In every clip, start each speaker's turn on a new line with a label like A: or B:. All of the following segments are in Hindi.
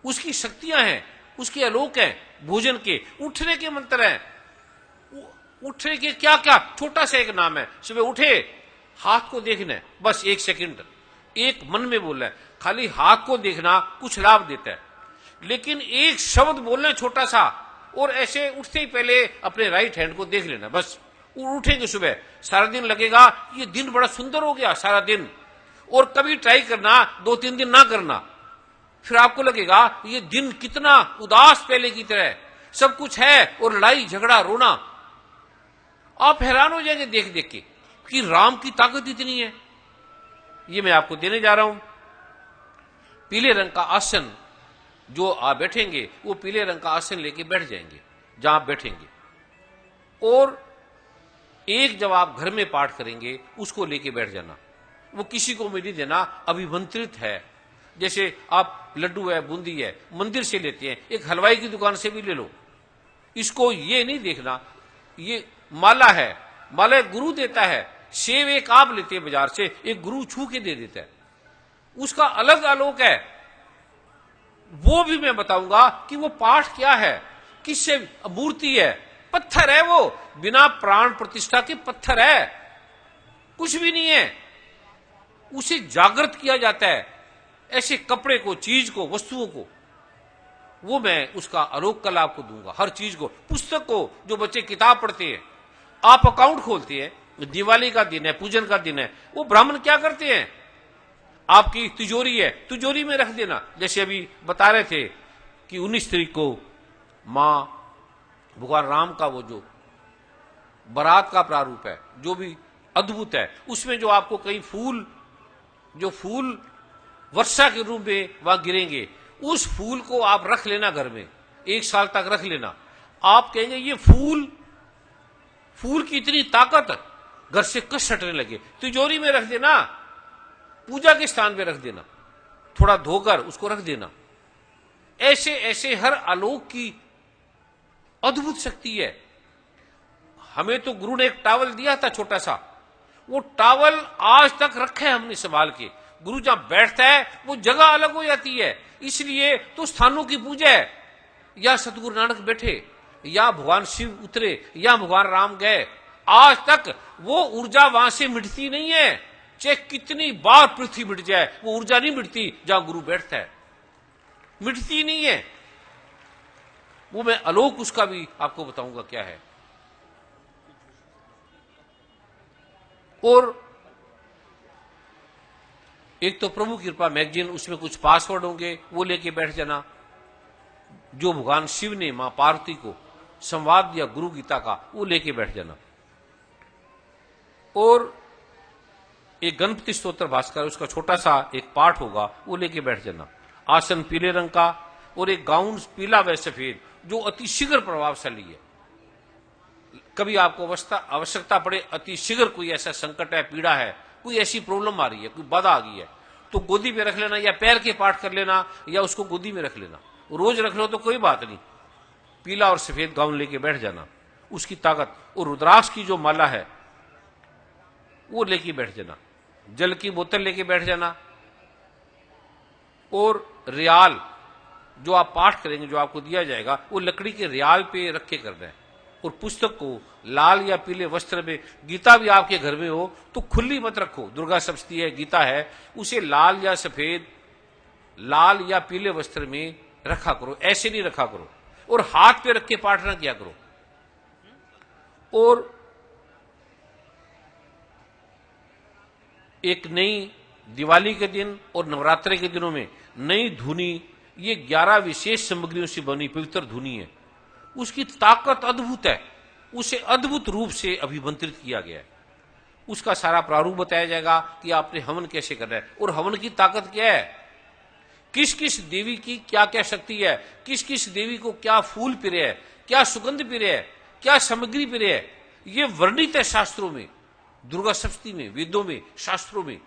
A: उसकी शक्तियां हैं, उसके आलोक हैं, भोजन के, उठने के मंत्र हैं, उठने के क्या क्या, छोटा सा एक नाम है, सुबह उठे हाथ को देखना है, बस 1 सेकंड एक मन में बोलना है, खाली हाथ को देखना कुछ लाभ देता है, लेकिन एक शब्द बोलना छोटा सा, और ऐसे उठते ही पहले अपने राइट हैंड को देख लेना, बस उठेंगे सुबह, सारा दिन लगेगा ये दिन बड़ा सुंदर हो गया सारा दिन, और कभी ट्राई करना 2-3 दिन ना करना, फिर आपको लगेगा ये दिन कितना उदास पहले की तरह, सब कुछ है और लड़ाई झगड़ा रोना। आप हैरान हो जाएंगे देख देख के कि राम की ताकत इतनी है। ये मैं आपको देने जा रहा हूं, पीले रंग का आसन, जो आप बैठेंगे वो पीले रंग का आसन लेके बैठ जाएंगे जहां आप बैठेंगे, और एक जब आप घर में पाठ करेंगे उसको लेके बैठ जाना, वो किसी को भी नहीं देना, अभिमंत्रित है। जैसे आप लड्डू है, बूंदी है, मंदिर से लेते हैं, एक हलवाई की दुकान से भी ले लो, इसको ये नहीं देखना ये माला है, माला गुरु देता है, सेब एक आप लेते हैं बाजार से, एक गुरु छू के दे देता है, उसका अलग आलोक है, वो भी मैं बताऊंगा कि वो पाठ क्या है, किससे मूर्ति है, पत्थर है, वो बिना प्राण प्रतिष्ठा के पत्थर है, कुछ भी नहीं है, उसे जागृत किया जाता है, ऐसे कपड़े को, चीज को, वस्तुओं को, वो मैं उसका आलोक कला आपको दूंगा, हर चीज को, पुस्तक को, जो बच्चे किताब पढ़ते हैं, आप अकाउंट खोलते हैं, दिवाली का दिन है, पूजन का दिन है, वो ब्राह्मण क्या करते हैं, आपकी तिजोरी है, तिजोरी में रख देना, जैसे अभी बता रहे थे कि 19 तारीख को मां भगवान राम का वो जो बारात का प्रारूप है, जो भी अद्भुत है, उसमें जो आपको कई फूल, जो फूल वर्षा के रूप में वहां गिरेंगे, उस फूल को आप रख लेना घर में, 1 साल तक रख लेना। आप कहेंगे ये फूल की इतनी ताकत, घर से कष्ट हटने लगे, तिजोरी में रख देना, पूजा के स्थान पे रख देना, थोड़ा धोकर उसको रख देना। ऐसे ऐसे हर आलोक की अद्भुत शक्ति है। हमें तो गुरु ने एक टावल दिया था छोटा सा, वो टावल आज तक रखे हमने संभाल के। गुरु जहां बैठता है वो जगह अलग हो जाती है, इसलिए तो स्थानों की पूजा है, या सतगुरु नानक बैठे, या भगवान शिव उतरे, या भगवान राम गए, आज तक वो ऊर्जा वहां से मिटती नहीं है, चाहे कितनी बार पृथ्वी मिट जाए, वो ऊर्जा नहीं मिटती जहां गुरु बैठता है, मिटती नहीं है। वो मैं आलोक उसका भी आपको बताऊंगा क्या है। और एक तो प्रभु कृपा मैगजीन, उसमें कुछ पासवर्ड होंगे, वो लेके बैठ जाना, जो भगवान शिव ने मां पार्वती को संवाद दिया गुरु गीता का, वो लेके बैठ जाना। और एक गणपति स्तोत्र भास्कर, उसका छोटा सा एक पाठ होगा, वो लेके बैठ जाना। आसन पीले रंग का, और एक गाउन पीला व सफेद, जो अति शीघ्र प्रभावशाली है। कभी आपको आवश्यकता पड़े, अति शीघ्र कोई ऐसा संकट है, पीड़ा है, कोई ऐसी प्रॉब्लम आ रही है, कोई बाधा आ गई है, तो गोदी में रख लेना, या पैर के पाठ कर लेना, या उसको गोदी में रख लेना, रोज रख लो तो कोई बात नहीं, पीला और सफेद गाउन लेके बैठ जाना, उसकी ताकत। और रुद्राक्ष की जो माला है वो लेके बैठ जाना, जल की बोतल लेके बैठ जाना, और रियाल जो आप पाठ करेंगे, जो आपको दिया जाएगा, वो लकड़ी के रियाल पे रख के करना है। और पुस्तक को लाल या पीले वस्त्र में, गीता भी आपके घर में हो तो खुली मत रखो, दुर्गा सप्तशती है, गीता है, उसे लाल या सफेद, लाल या पीले वस्त्र में रखा करो, ऐसे नहीं रखा करो, और हाथ पे रख के पाठ ना किया करो। और एक नई दिवाली के दिन और नवरात्रि के दिनों में नई धुनी, ये 11 विशेष सामग्रियों से बनी पवित्र धुनी है, उसकी ताकत अद्भुत है, उसे अद्भुत रूप से अभिमंत्रित किया गया है। उसका सारा प्रारूप बताया जाएगा कि आपने हवन कैसे करना है, और हवन की ताकत क्या है, किस किस देवी की क्या क्या शक्ति है, किस किस देवी को क्या फूल प्रिय है, क्या सुगंध प्रिय है, क्या सामग्री प्रिय है, ये वर्णित है शास्त्रों में, दुर्गा सप्तशती में, वेदों में, शास्त्रों में।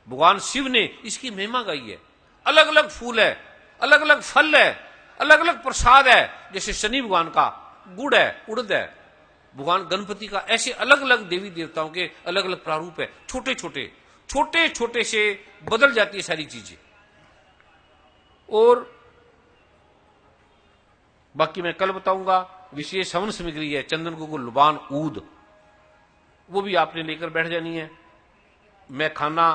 A: भगवान शिव ने इसकी महिमा गाई है। अलग अलग फूल है, अलग अलग फल है, अलग अलग प्रसाद है, जैसे शनि भगवान का गुड़ है, उड़द है, भगवान गणपति का, ऐसे अलग अलग देवी देवताओं के अलग अलग प्रारूप है। छोटे छोटे से बदल जाती है सारी चीजें। और बाकी मैं कल बताऊंगा। विशेष हवन सामग्री है चंदन को लुबान ऊद, वो भी आपने लेकर बैठ जानी है। मैं खाना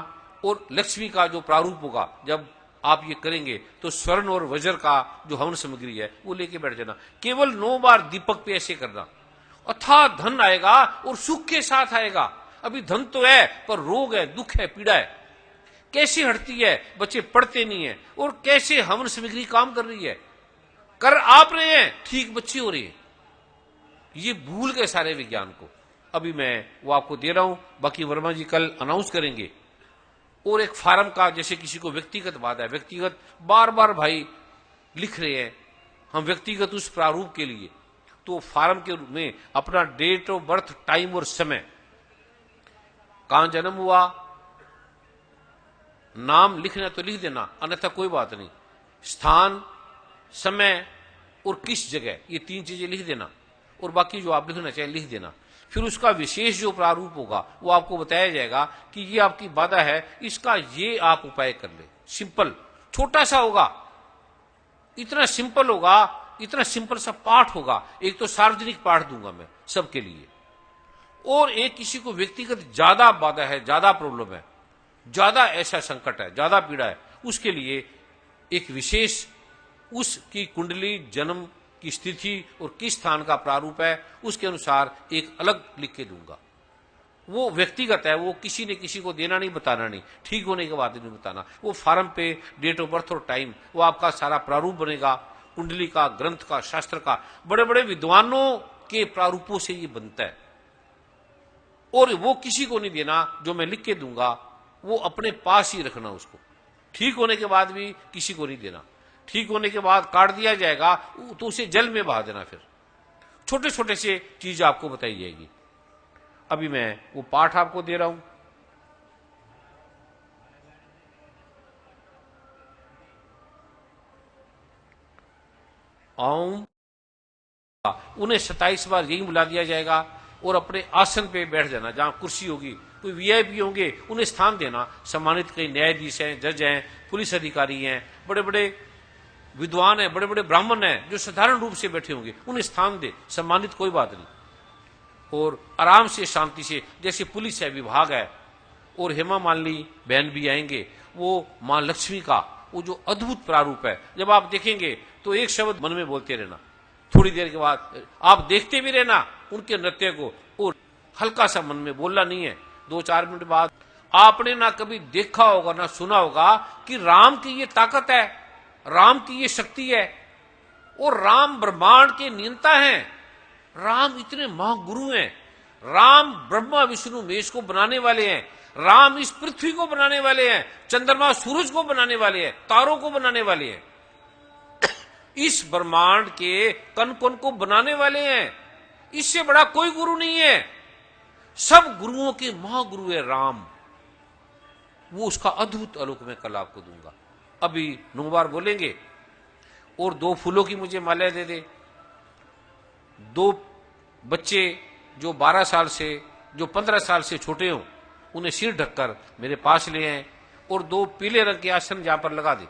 A: और लक्ष्मी का जो प्रारूप होगा जब आप ये करेंगे तो स्वर्ण और वज्र का जो हवन सामग्री है वो लेके बैठ जाना। केवल 9 बार दीपक पे ऐसे करना, अथाह धन आएगा और सुख के साथ आएगा। अभी धन तो है पर रोग है, दुख है, पीड़ा है। कैसे हटती है? बच्चे पढ़ते नहीं है और कैसे हवन सामग्री काम कर रही है, कर आप रहे हैं, ठीक बच्चे हो रहे हैं। ये भूल गए सारे विज्ञान को। अभी मैं वो आपको दे रहा हूं, बाकी वर्मा जी कल अनाउंस करेंगे। और एक फार्म का, जैसे किसी को व्यक्तिगत बात है, व्यक्तिगत बार बार भाई लिख रहे हैं हम व्यक्तिगत उस प्रारूप के लिए, तो फार्म के रूप में अपना डेट ऑफ बर्थ, टाइम और समय, कहां जन्म हुआ, नाम लिखना तो लिख देना, अन्यथा कोई बात नहीं। स्थान, समय और किस जगह, ये 3 चीजें लिख देना और बाकी जो आप लिखना चाहिए लिख देना। फिर उसका विशेष जो प्रारूप होगा वो आपको बताया जाएगा कि ये आपकी बाधा है, इसका ये आप उपाय कर ले। सिंपल, छोटा सा होगा, इतना सिंपल होगा, इतना सिंपल सा पाठ होगा। एक तो सार्वजनिक पाठ दूंगा मैं सबके लिए, और एक किसी को व्यक्तिगत ज्यादा बाधा है, ज्यादा प्रॉब्लम है, ज्यादा ऐसा संकट है, ज्यादा पीड़ा है, उसके लिए एक विशेष उसकी कुंडली, जन्म की स्थिति और किस स्थान का प्रारूप है उसके अनुसार एक अलग लिख के दूंगा। वो व्यक्तिगत है, वो किसी ने किसी को देना नहीं, बताना नहीं, ठीक होने के बाद नहीं बताना। वो फार्म पे डेट ऑफ बर्थ और टाइम, वो आपका सारा प्रारूप बनेगा, कुंडली का, ग्रंथ का, शास्त्र का। बड़े बड़े विद्वानों के प्रारूपों से ये बनता है और वो किसी को नहीं देना। जो मैं लिख के दूंगा वो अपने पास ही रखना, उसको ठीक होने के बाद भी किसी को नहीं देना। ठीक होने के बाद काट दिया जाएगा तो उसे जल में बहा देना। फिर छोटे छोटे से चीज आपको बताई जाएगी। अभी मैं वो पाठ आपको दे रहा हूं। ओम, उन्हें 27 बार यही बुला दिया जाएगा और अपने आसन पे बैठ जाना, जहां कुर्सी होगी। कोई वीआईपी होंगे उन्हें स्थान देना, सम्मानित कई न्यायाधीश हैं, जज हैं, पुलिस अधिकारी हैं, बड़े बड़े विद्वान हैं, बड़े बड़े ब्राह्मण हैं जो साधारण रूप से बैठे होंगे, उन्हें स्थान दे, सम्मानित, कोई बात नहीं। और आराम से, शांति से, जैसे पुलिस है, विभाग है। और हेमा मालिनी बहन भी आएंगे, वो मां लक्ष्मी का वो जो अद्भुत प्रारूप है, जब आप देखेंगे तो एक शब्द मन में बोलते रहना, थोड़ी देर के बाद आप देखते भी रहना उनके नृत्य को, और हल्का सा मन में बोलना नहीं है। 2-4 मिनट बाद आपने ना कभी देखा होगा ना सुना होगा कि राम की ये ताकत है, राम की ये शक्ति है, और राम ब्रह्मांड के नियंता हैं। राम इतने महागुरु हैं, राम ब्रह्मा विष्णु महेश को बनाने वाले हैं, राम इस पृथ्वी को बनाने वाले हैं, चंद्रमा सूरज को बनाने वाले हैं, तारों को बनाने वाले हैं, इस ब्रह्मांड के कण कण को बनाने वाले हैं। इससे बड़ा कोई गुरु नहीं है, सब गुरुओं के महागुरु है राम। वो उसका अद्भुत आलोक मैं कल आपको दूंगा। अभी 9 बार बोलेंगे और 2 फूलों की मुझे माला दे दे। 2 बच्चे जो 12 साल से, जो 15 साल से छोटे हों, उन्हें सिर ढककर मेरे पास ले आए और 2 पीले रंग के आसन यहां पर लगा दे।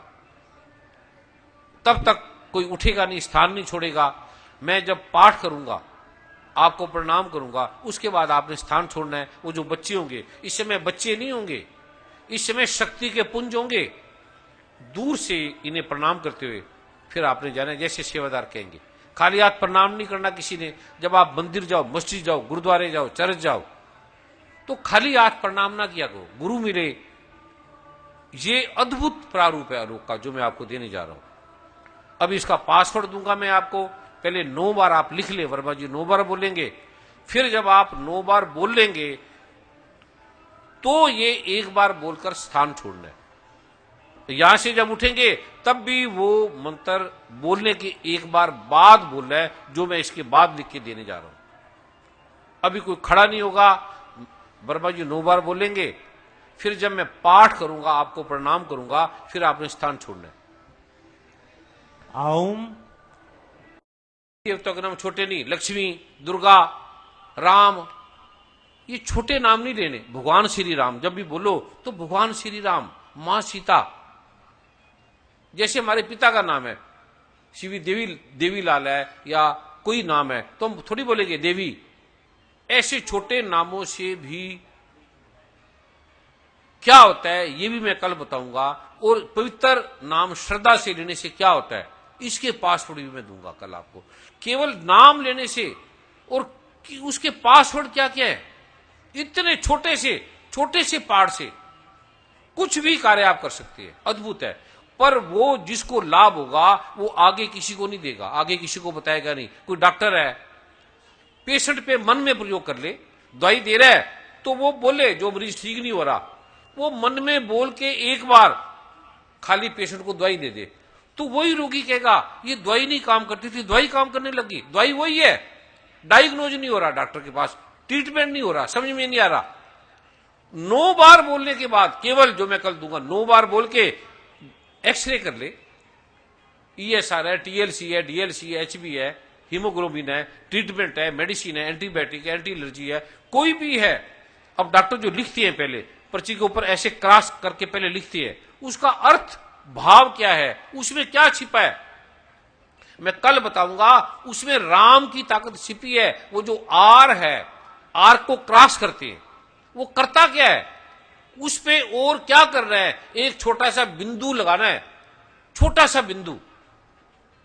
A: तब तक कोई उठेगा नहीं, स्थान नहीं छोड़ेगा। मैं जब पाठ करूंगा, आपको प्रणाम करूंगा, उसके बाद आपने स्थान छोड़ना है। वो जो बच्चे होंगे, इस समय बच्चे नहीं होंगे, इस समय शक्ति के पुंज होंगे। दूर से इन्हें प्रणाम करते हुए फिर आपने जाना, जैसे सेवादार कहेंगे। खाली हाथ प्रणाम नहीं करना किसी ने। जब आप मंदिर जाओ, मस्जिद जाओ, गुरुद्वारे जाओ, चर्च जाओ, तो खाली हाथ प्रणाम ना किया करो, गुरु मिले। ये अद्भुत प्रारूप है आलोक का जो मैं आपको देने जा रहा हूं। अब इसका पासवर्ड दूंगा मैं आपको। पहले 9 बार आप लिख ले, वर्मा जी 9 बार बोलेंगे। फिर जब आप 9 बार बोल लेंगे तो ये 1 बार बोलकर स्थान छोड़ना है। यहां से जब उठेंगे तब भी वो मंत्र बोलने के 1 बार बाद बोलना है, जो मैं इसके बाद लिख के देने जा रहा हूं। अभी कोई खड़ा नहीं होगा, वर्मा जी 9 बार बोलेंगे। फिर जब मैं पाठ करूंगा, आपको प्रणाम करूंगा, फिर आपने स्थान छोड़ना है।
B: ओम।
A: देवता के नाम छोटे नहीं, लक्ष्मी, दुर्गा, राम, ये छोटे नाम नहीं लेने। भगवान श्री राम जब भी बोलो तो भगवान श्री राम, मां सीता, जैसे हमारे पिता का नाम है श्री देवी देवी लाल है या कोई नाम है तो हम थोड़ी बोलेंगे देवी। ऐसे छोटे नामों से भी क्या होता है ये भी मैं कल बताऊंगा। और पवित्र नाम श्रद्धा से लेने से क्या होता है इसके पासवर्ड भी मैं दूंगा कल आपको। केवल नाम लेने से और उसके पासवर्ड क्या क्या है, इतने छोटे से पार्ट से कुछ भी कार्य आप कर सकते हैं, अद्भुत है। पर वो जिसको लाभ होगा वो आगे किसी को नहीं देगा, आगे किसी को बताएगा नहीं। कोई डॉक्टर है पेशेंट पे मन में प्रयोग कर ले, दवाई दे रहा है तो वो बोले जो मरीज ठीक नहीं हो रहा, वो मन में बोल के एक बार खाली पेशेंट को दवाई दे दे तो वही रोगी कहेगा ये दवाई नहीं काम करती थी, दवाई काम करने लगी। दवाई वही है, डायग्नोज नहीं हो रहा, डॉक्टर के पास ट्रीटमेंट नहीं हो रहा, समझ में नहीं आ रहा। 9 बार बोलने के बाद, केवल जो मैं कल दूंगा 9 बार बोल के एक्सरे कर ले, ESR है, TLC है, DLC है, HB है, हीमोग्लोबिन है, ट्रीटमेंट है, मेडिसिन है, एंटीबायोटिक है, एंटी एलर्जी है, कोई भी है। अब डॉक्टर जो लिखती है पहले पर्ची के ऊपर ऐसे क्रॉस करके पहले लिखती है, उसका अर्थ भाव क्या है, उसमें क्या छिपा है मैं कल बताऊंगा। उसमें राम की ताकत छिपी है। वो जो आर है, आर को क्रॉस करते हैं, वो करता क्या है, उस पे और क्या कर रहे हैं, एक छोटा सा बिंदु लगाना है, छोटा सा बिंदु।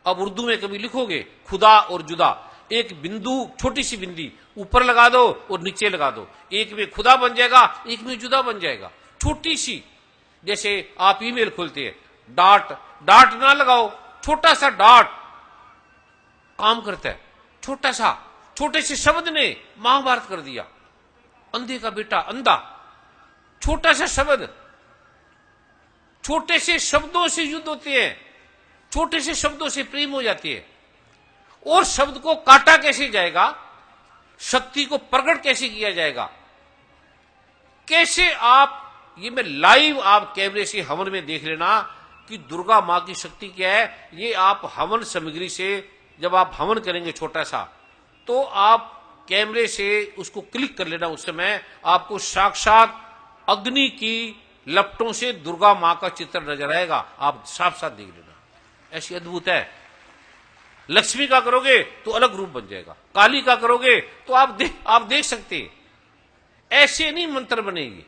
A: अब उर्दू में कभी लिखोगे खुदा और जुदा, एक बिंदु छोटी सी बिंदी ऊपर लगा दो और नीचे लगा दो, एक में खुदा बन जाएगा, एक में जुदा बन जाएगा, छोटी सी। जैसे आप ईमेल खोलते हैं, डॉट डॉट ना लगाओ, छोटा सा डॉट काम करता है, छोटा सा। छोटे से शब्द ने महाभारत कर दिया, अंधे का बेटा अंधा, छोटा सा शब्द। छोटे से शब्दों से युद्ध होते हैं, छोटे से शब्दों से प्रेम हो जाती है। और शब्द को काटा कैसे जाएगा, शक्ति को प्रकट कैसे किया जाएगा, कैसे आप, ये मैं लाइव आप कैमरे से हवन में देख लेना कि दुर्गा मां की शक्ति क्या है। ये आप हवन सामग्री से जब आप हवन करेंगे छोटा सा, तो आप कैमरे से उसको क्लिक कर लेना, उस समय आपको साक्षात अग्नि की लपटों से दुर्गा मां का चित्र नजर आएगा, आप साफ साफ देख लेना, ऐसी अद्भुत है। लक्ष्मी का करोगे तो अलग रूप बन जाएगा, काली का करोगे तो आप देख सकते हैं। ऐसे नहीं मंत्र बनेगी,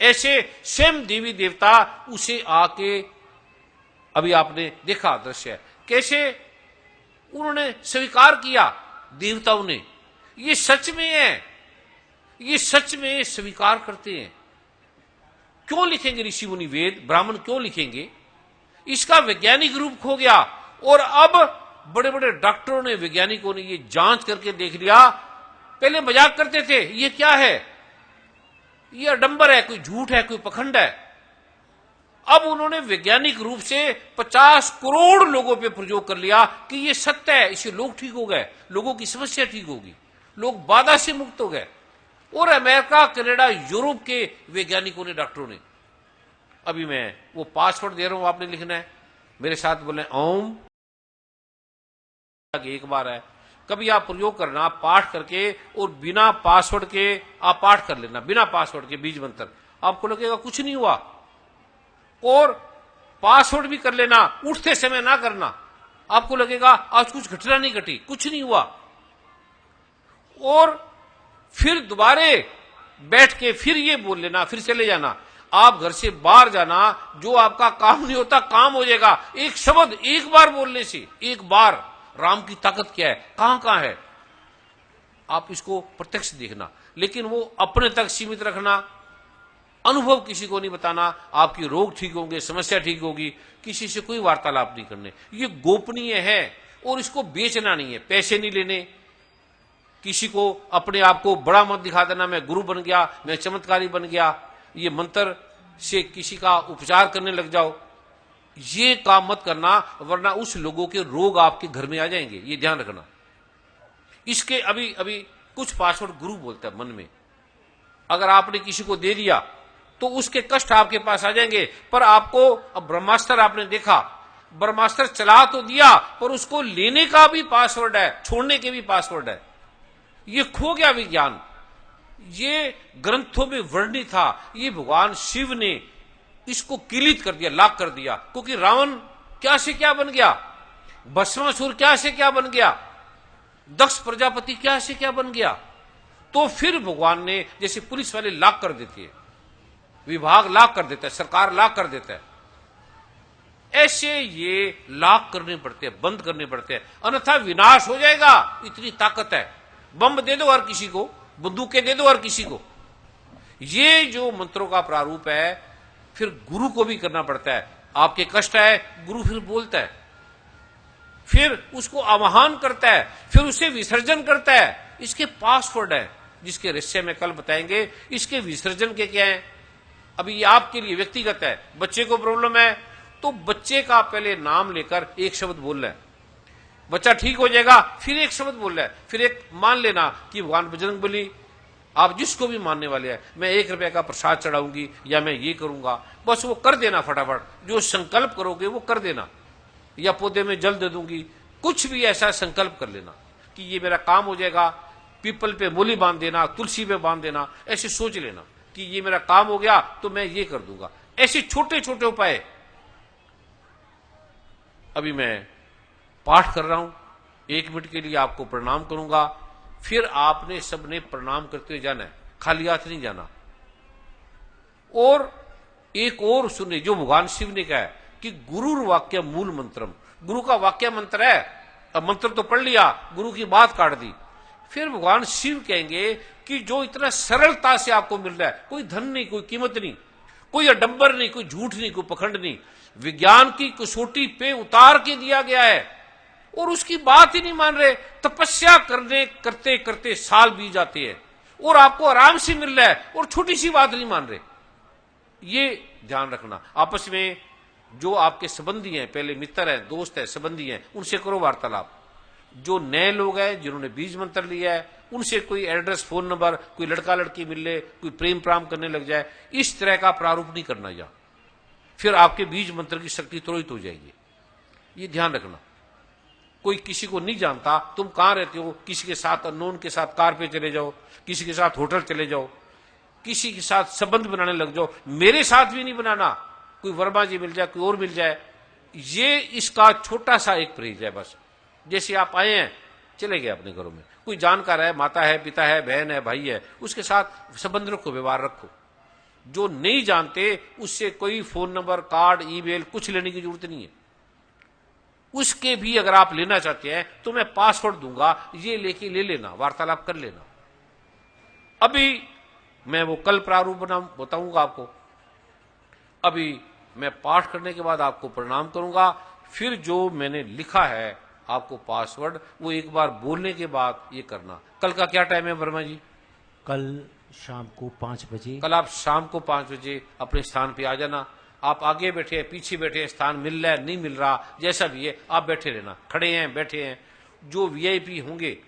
A: ऐसे स्वयं देवी देवता उसे आके, अभी आपने देखा दृश्य कैसे उन्होंने स्वीकार किया, देवताओं ने, ये सच में है, ये सच में स्वीकार करते हैं। क्यों लिखेंगे ऋषि मुनि वेद, ब्राह्मण क्यों लिखेंगे, इसका वैज्ञानिक रूप खो गया। और अब बड़े बड़े डॉक्टरों ने, वैज्ञानिकों ने ये जांच करके देख लिया। पहले मजाक करते थे ये क्या है, ये अडंबर है, कोई झूठ है, कोई पखंड है। अब उन्होंने वैज्ञानिक रूप से 50 करोड़ लोगों पे प्रयोग कर लिया कि ये सत्य है, इससे लोग ठीक हो गए, लोगों की समस्या ठीक होगी, लोग बाधा से मुक्त हो गए। और अमेरिका, कनाडा, यूरोप के वैज्ञानिकों ने, डॉक्टरों ने, अभी मैं वो पासवर्ड दे रहा हूं, आपने लिखना है मेरे साथ, बोले ओम। एक बार है, कभी आप प्रयोग करना पाठ करके, और बिना पासवर्ड के आप पाठ कर लेना, बिना पासवर्ड के बीज मंत्र, आपको लगेगा कुछ नहीं हुआ। और पासवर्ड भी कर लेना, उठते समय ना करना, आपको लगेगा आज कुछ घटना नहीं घटी, कुछ नहीं हुआ। और फिर दोबारे बैठ के फिर ये बोल लेना, फिर चले जाना। आप घर से बाहर जाना, जो आपका काम नहीं होता काम हो जाएगा। एक शब्द एक बार बोलने से, एक बार, राम की ताकत क्या है, कहां है, आप इसको प्रत्यक्ष देखना। लेकिन वो अपने तक सीमित रखना, अनुभव किसी को नहीं बताना, आपके रोग ठीक होंगे, समस्या ठीक होगी, किसी से कोई वार्तालाप नहीं करने। ये गोपनीय है और इसको बेचना नहीं है, पैसे नहीं लेने, किसी को अपने आप को बड़ा मत दिखा देना, मैं गुरु बन गया, मैं चमत्कारी बन गया, ये मंत्र से किसी का उपचार करने लग जाओ, ये काम मत करना, वरना उस लोगों के रोग आपके घर में आ जाएंगे, ये ध्यान रखना। इसके अभी अभी कुछ पासवर्ड गुरु बोलता है मन में, अगर आपने किसी को दे दिया तो उसके कष्ट आपके पास आ जाएंगे। पर आपको, अब ब्रह्मास्त्र आपने देखा, ब्रह्मास्त्र चला तो दिया पर उसको लेने का भी पासवर्ड है, छोड़ने के भी पासवर्ड है, ये खो गया विज्ञान। ये ग्रंथों में वर्णित था, ये भगवान शिव ने इसको किलित कर दिया, लॉक कर दिया। क्योंकि रावण क्या से क्या बन गया, भस्मासुर क्या से क्या बन गया, दक्ष प्रजापति क्या से क्या बन गया। तो फिर भगवान ने, जैसे पुलिस वाले लाक कर देती है, विभाग लाक कर देता है, सरकार लाक कर देता है, ऐसे ये लाक करने पड़ते हैं, बंद करने पड़ते हैं, अन्यथा विनाश हो जाएगा। इतनी ताकत है, बम दे दो हर किसी को, बंदूकें दे दो हर किसी को। ये जो मंत्रों का प्रारूप है, फिर गुरु को भी करना पड़ता है। आपके कष्ट है, गुरु फिर बोलता है, फिर उसको आवाहन करता है, फिर उसे विसर्जन करता है। इसके पासवर्ड है, जिसके रहस्य में कल बताएंगे। इसके विसर्जन के क्या है, अभी ये आपके लिए व्यक्तिगत है। बच्चे को प्रॉब्लम है तो बच्चे का पहले नाम लेकर एक शब्द बोल रहा है, बच्चा ठीक हो जाएगा, फिर एक शब्द बोल रहा है, फिर एक मान लेना कि भगवान बजरंगबली, आप जिसको भी मानने वाले हैं, मैं 1 रुपए का प्रसाद चढ़ाऊंगी या मैं ये करूंगा, बस वो कर देना फटाफट। जो संकल्प करोगे वो कर देना, या पौधे में जल दे दूंगी, कुछ भी ऐसा संकल्प कर लेना कि ये मेरा काम हो जाएगा। पीपल पे मूली बांध देना, तुलसी पे बांध देना, ऐसे सोच लेना कि ये मेरा काम हो गया तो मैं ये कर दूंगा। ऐसे छोटे छोटे उपाय। अभी मैं पाठ कर रहा हूं, 1 मिनट के लिए आपको प्रणाम करूंगा, फिर आपने सबने प्रणाम करते हुए जाना है, खाली हाथ नहीं जाना। और एक और सुने, जो भगवान शिव ने कहा है कि गुरु वाक्य मूल मंत्रम, गुरु का वाक्य मंत्र है। अब मंत्र तो पढ़ लिया, गुरु की बात काट दी, फिर भगवान शिव कहेंगे कि जो इतना सरलता से आपको मिल रहा है, कोई धन नहीं, कोई कीमत नहीं, कोई अडंबर नहीं, कोई झूठ नहीं, कोई पखंड नहीं, विज्ञान की कसौटी पे उतार के दिया गया है, और उसकी बात ही नहीं मान रहे। तपस्या करने करते करते साल बीत जाते हैं और आपको आराम से मिल रहा है, और छोटी सी बात नहीं मान रहे। ये ध्यान रखना। आपस में जो आपके संबंधी हैं, पहले मित्र हैं, दोस्त हैं, संबंधी हैं, उनसे करो वार्तालाप। जो नए लोग हैं, जिन्होंने बीज मंत्र लिया है, उनसे कोई एड्रेस, फोन नंबर, कोई लड़का लड़की मिल ले, कोई प्रेम प्राम करने लग जाए, इस तरह का प्रारूप नहीं करना। जा फिर आपके बीज मंत्र की शक्ति तुरंत हो जाएगी। ये ध्यान रखना। कोई किसी को नहीं जानता, तुम कहां रहते हो, किसी के साथ, अननोन के साथ कार पे चले जाओ, किसी के साथ होटल चले जाओ, किसी के साथ संबंध बनाने लग जाओ। मेरे साथ भी नहीं बनाना, कोई वर्मा जी मिल जाए, कोई और मिल जाए। ये इसका छोटा सा एक परहेज है बस। जैसे आप आए हैं, चले गए अपने घरों में, कोई जानकार है, माता है, पिता है, बहन है, भाई है, उसके साथ संबंध रखो, व्यवहार रखो। जो नहीं जानते उससे कोई फोन नंबर, कार्ड, ईमेल कुछ लेने की जरूरत नहीं है। उसके भी अगर आप लेना चाहते हैं तो मैं पासवर्ड दूंगा, ये लेके ले लेना, वार्तालाप कर लेना। अभी मैं वो कल प्रारूप बताऊंगा आपको। अभी मैं पाठ करने के बाद आपको प्रणाम करूंगा, फिर जो मैंने लिखा है आपको पासवर्ड, वो एक बार बोलने के बाद ये करना। कल का क्या टाइम है वर्मा जी?
B: कल शाम को 5 बजे।
A: कल आप शाम को 5 बजे अपने स्थान पे आ जाना। आप आगे बैठे हैं, पीछे बैठे हैं, स्थान मिल रहा है, नहीं मिल रहा, जैसा भी है आप बैठे रहना। खड़े हैं, बैठे हैं, जो वीआईपी होंगे,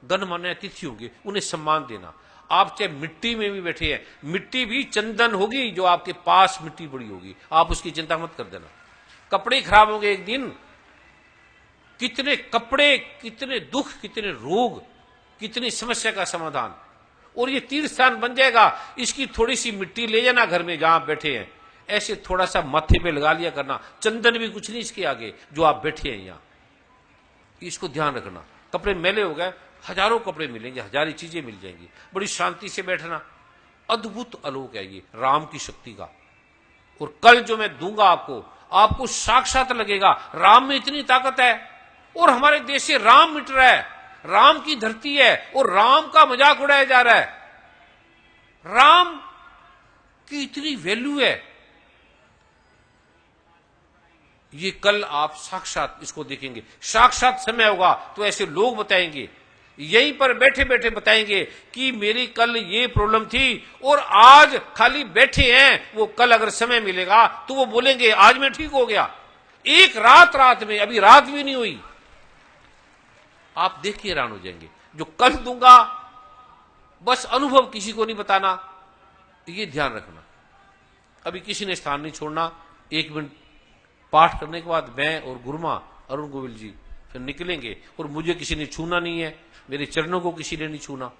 A: गणमान्य अतिथि होंगे, उन्हें सम्मान देना। आप चाहे मिट्टी में भी बैठे हैं, मिट्टी भी चंदन होगी, जो आपके पास मिट्टी पड़ी होगी, आप उसकी चिंता मत कर देना। कपड़े खराब होंगे एक दिन, कितने कपड़े, कितने दुख, कितने रोग, कितनी समस्या का समाधान। और ये तीर्थ स्थान बन जाएगा। इसकी थोड़ी सी मिट्टी ले जाना घर में, जहां आप बैठे हैं, ऐसे थोड़ा सा माथे पे लगा लिया करना। चंदन भी कुछ नहीं इसके आगे, जो आप बैठे हैं यहां, इसको ध्यान रखना। कपड़े मैले हो गए, हजारों कपड़े मिलेंगे, हजारी चीजें मिल जाएंगी। बड़ी शांति से बैठना। अद्भुत आलोक है ये राम की शक्ति का। और कल जो मैं दूंगा आपको, आपको साक्षात लगेगा राम में इतनी ताकत है। और हमारे देश से राम मिट रहा है, राम की धरती है, और राम का मजाक उड़ाया जा रहा है। राम की इतनी वैल्यू है, ये कल आप साक्षात इसको देखेंगे। साक्षात समय होगा तो ऐसे लोग बताएंगे, यहीं पर बैठे बैठे बताएंगे कि मेरी कल ये प्रॉब्लम थी, और आज खाली बैठे हैं, वो कल अगर समय मिलेगा तो वो बोलेंगे आज मैं ठीक हो गया। एक रात में, अभी रात भी नहीं हुई, आप देख के हैरान हो जाएंगे। जो कल दूंगा, बस अनुभव किसी को नहीं बताना, ये ध्यान रखना। अभी किसी ने स्थान नहीं छोड़ना। 1 मिनट पाठ करने के बाद मैं और गुरुमा अरुण गोविल जी फिर निकलेंगे, और मुझे किसी ने छूना नहीं है, मेरे चरणों को किसी ने नहीं छूना।